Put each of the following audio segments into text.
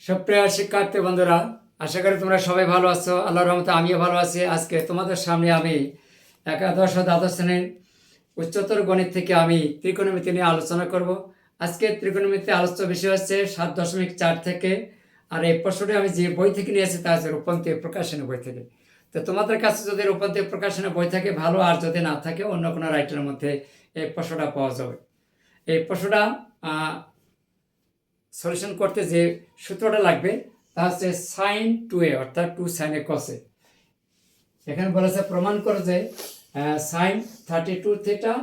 সুপ্রিয় শিক্ষার্থী বন্ধুরা, আশা করি তোমরা সবাই ভালো আছো। আল্লাহর রহমতে আমিও ভালো আছি। আজকে তোমাদের সামনে আমি একাদশ ও দ্বাদশ শ্রেণীর উচ্চতর গণিত থেকে আমি ত্রিকোণমিতি নিয়ে আলোচনা করব। আজকে ত্রিকোণমিতি আলোচ্য বিষয় হচ্ছে 7.4 থেকে। আর এই প্রশ্নটি আমি যে বই থেকে নিয়েছি তা হচ্ছে রূপন্তি প্রকাশনী বই থেকে। তো তোমাদের কাছে যদি রূপন্তি প্রকাশনী বই থাকে ভালো, আর যদি না থাকে অন্য কোনো রাইটারের মধ্যে এই প্রশ্নটা পাওয়া যাবে। এই প্রশ্নটা সলিউশন করতে যে সূত্রটা লাগবে তা হচ্ছে সাইন টু এ, অর্থাৎ টু সাইন এ কসে। এখানে বলেছে প্রমাণ করে যে sine 32 theta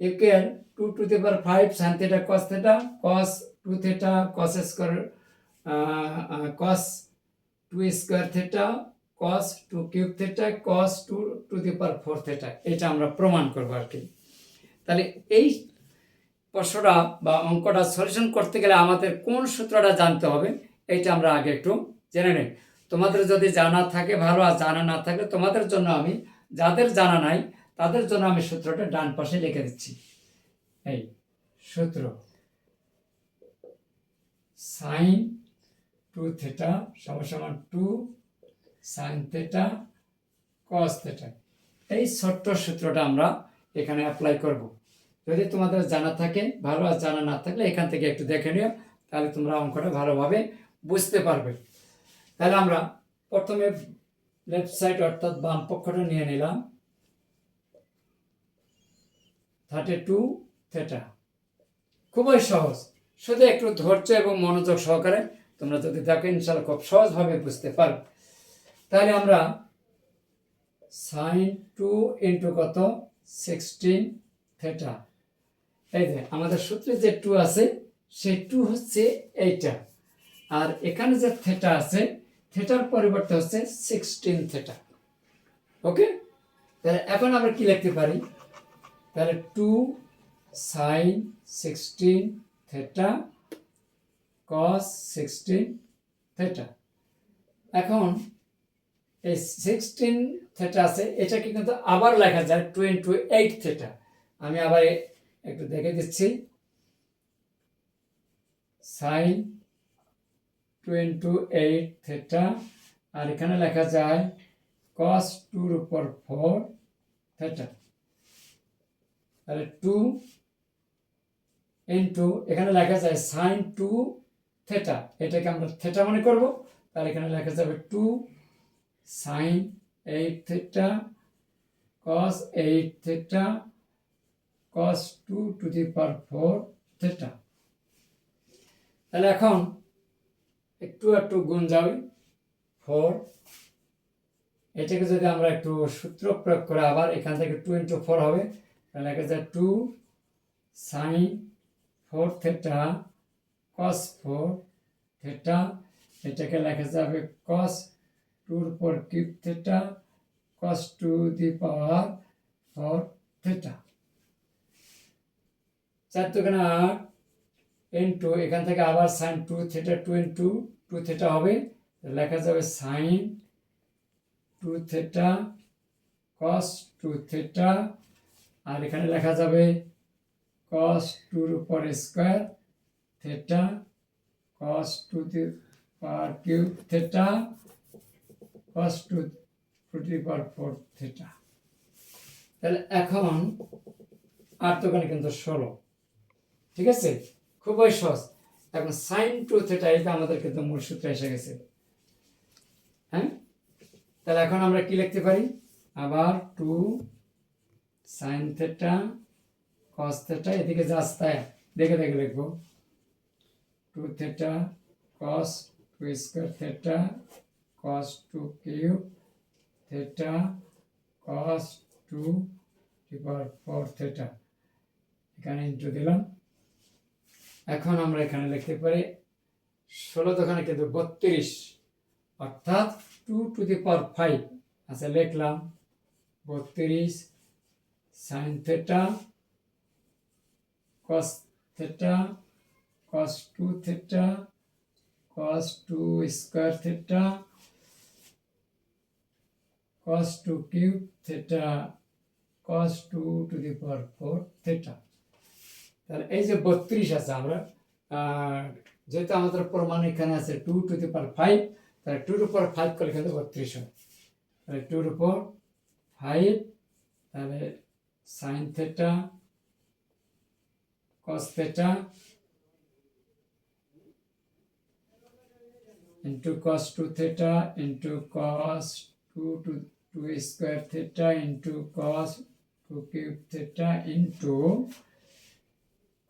equal 2 to the power 5 sine theta cos theta cos 2 theta cos square cos 2 square theta cos 2 cube theta cos 2 to the power 4 theta. এটা আমরা প্রমাণ করবো আর কি। তাহলে এই প্রশ্নটা বা অঙ্কটা সলিউশন করতে গেলে আমাদের কোন সূত্রটা জানতে হবে এটা আমরা আগে একটু জেনে নিই। তোমাদের যদি জানা থাকে ভালো, আর জানা না থাকলে তোমাদের জন্য আমি, যাদের জানা নাই তাদের জন্য আমি সূত্রটা ডান পাশে লিখে দিচ্ছি। এই সূত্র সাইন 2 থিটা সমান 2 সাইন থিটা কস থিটা। এই ছোট্ট সূত্রটা আমরা এখানে অ্যাপ্লাই করব। যদি তোমাদের জানা থাকে ভালো, আর জানা না থাকলে এখান থেকে একটু দেখে নিও, তাহলে তোমরা অঙ্কটা ভালোভাবে বুঝতে পারবে। তাহলে আমরা প্রথমে লেফট সাইড অর্থাৎ বাম পক্ষটা নিয়ে নিলাম 32 থিটা। খুবই সহজ, শুধু একটু ধৈর্য এবং মনোযোগ সহকারে তোমরা যদি দেখো ইনশাআল্লাহ খুব সহজভাবে বুঝতে পারবে। তাহলে আমরা সাইন 2 ইন্টু কত 16 থিটা। এই যে আমাদের সূত্রে যে 2 আছে সেই 2 হচ্ছে এইটা, আর এখানে যে থিটা আছে থিটার পরিবর্তে হচ্ছে 16 থিটা। ওকে, তাহলে এখন আমরা কি লিখতে পারি? তাহলে 2 সাইন 16 থিটা কস 16 থিটা। এখন এই 16 থিটা আছে, এটাকে কিন্তু আবার লেখা যায় 28 থিটা। আমি আবার একটু দেখে দিচ্ছি। সাইন 28 থিটা, আর এখানে লেখা যায় cos 2/4 থিটা। তাহলে 2 ইন্টু এখানে লেখা যায় সাইন 2 থিটা, এটাকে আমরা থিটা মনে করব। তাহলে এখানে লেখা যাবে 2 sine 8 theta cos 8 theta cos 2/4 theta. তাহলে এখন একটু একটু গুণ যাবে 4। এটাকে যদি আমরা একটু সূত্র প্রয়োগ করে আবার এখান থেকে 2 ইন্টু 4 হবে, তাহলে লেখা যায় 2 সাইন 4 থিটা cos 4 থিটা। এটাকে লেখা যাবে cos 2/4 cube theta cos 2/4 theta. 4 দুগুণে 8 ইন্টু এখান থেকে আবার সাইন 2 থিটা 2 ইন্টু 2 থিটা হবে, লেখা যাবে সাইন 2 থিটা cos 2 থিটা, আর এখানে লেখা যাবে cos 2/4 square theta cos 2/4 cube theta cos 2/4 theta. তাহলে এখন 8 দুগুণে কিন্তু 16। ঠিক আছে, খুবই সহজ। এখন সাইন 2 থিটা, এটা আমাদের কিন্তু মূল সূত্র এসে গেছে। হ্যাঁ, তাহলে এখন আমরা কি লিখতে পারি? আবার 2 সাইন থিটা cos থিটা, এদিকে যাচ্ছে তাই দেখে দেখে লিখবো। 2 theta cos 2 square theta cos 2 cube theta cos 2/4 theta. এখানে ইন্টু দিলাম। এখন আমরা এখানে লিখতে পারি 16 দোকানে কিন্তু 32, অর্থাৎ 2/5। আচ্ছা, লিখলাম 32 sine theta cos theta cos 2 theta cos 2 square theta cos 2 cube theta cos 2/4 theta. তাহলে এই যে 32 আছে, আমরা যেহেতু আমাদের প্রমাণ এখানে আছে 2 টু দি পাওয়ার 5, তাহলে 2 এর উপর 5 করলে কিন্তু 32 হয়। তাহলে 2 এর উপর 5, তাহলে sine theta cos theta into cos 2 theta into cos 2 square theta into cos 2 cube theta into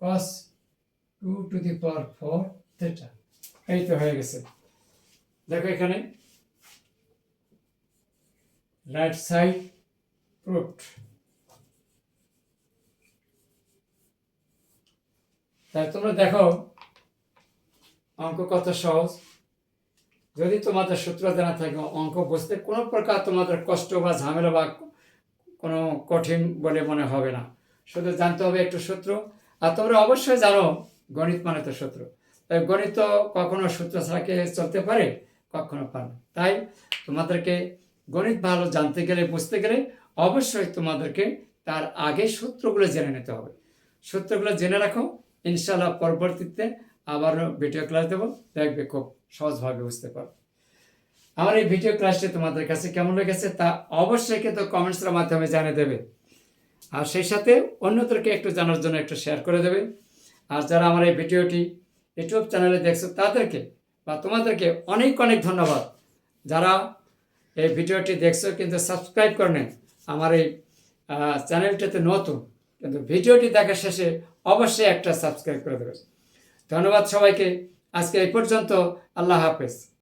cos 2 to the power 4 theta. এই তো হয়ে গেছে। দেখো এখানে রাইট সাইড প্রুফড। তাই তোমরা দেখো অঙ্ক কত সহজ। যদি তোমাদের সূত্র জানা থাকে, অঙ্ক বুঝতে কোনো প্রকার তোমাদের কষ্ট বা ঝামেলা বা কোনো কঠিন বলে মনে হবে না। শুধু জানতে হবে একটু সূত্র। আর তোমরা অবশ্যই জানো গণিত মানে তো সূত্র। তাই গণিত কখনো সূত্র ছাড়া কি চলতে পারে? কখনো পারে না। তাই তোমাদেরকে গণিত ভালো জানতে গেলে, বুঝতে গেলে অবশ্যই তোমাদেরকে তার আগে সূত্রগুলো জেনে নিতে হবে। সূত্রগুলো জেনে রাখো, ইনশাল্লাহ পরবর্তীতে আবারও ভিডিও ক্লাস দেবো, দেখবে খুব সহজভাবে বুঝতে পারবে। আমার এই ভিডিও ক্লাসটি তোমাদের কাছে কেমন লেগেছে তা অবশ্যই কিন্তু কমেন্টসের মাধ্যমে জানিয়ে দেবে। আর সেই সাথে অন্যদেরকে একটু জানার জন্য একটু শেয়ার করে দেবে। আর যারা আমার এই ভিডিওটি ইউটিউব চ্যানেলে দেখছো তাদেরকে বা তোমাদেরকে অনেক অনেক ধন্যবাদ। যারা এই ভিডিওটি দেখছো কিন্তু সাবস্ক্রাইব করে নেন, আমার এই চ্যানেলটিতে নতুন, কিন্তু ভিডিওটি দেখা শেষে অবশ্যই একটা সাবস্ক্রাইব করে দেবে। ধন্যবাদ সবাইকে। আজকে এই পর্যন্ত। আল্লাহ হাফেজ।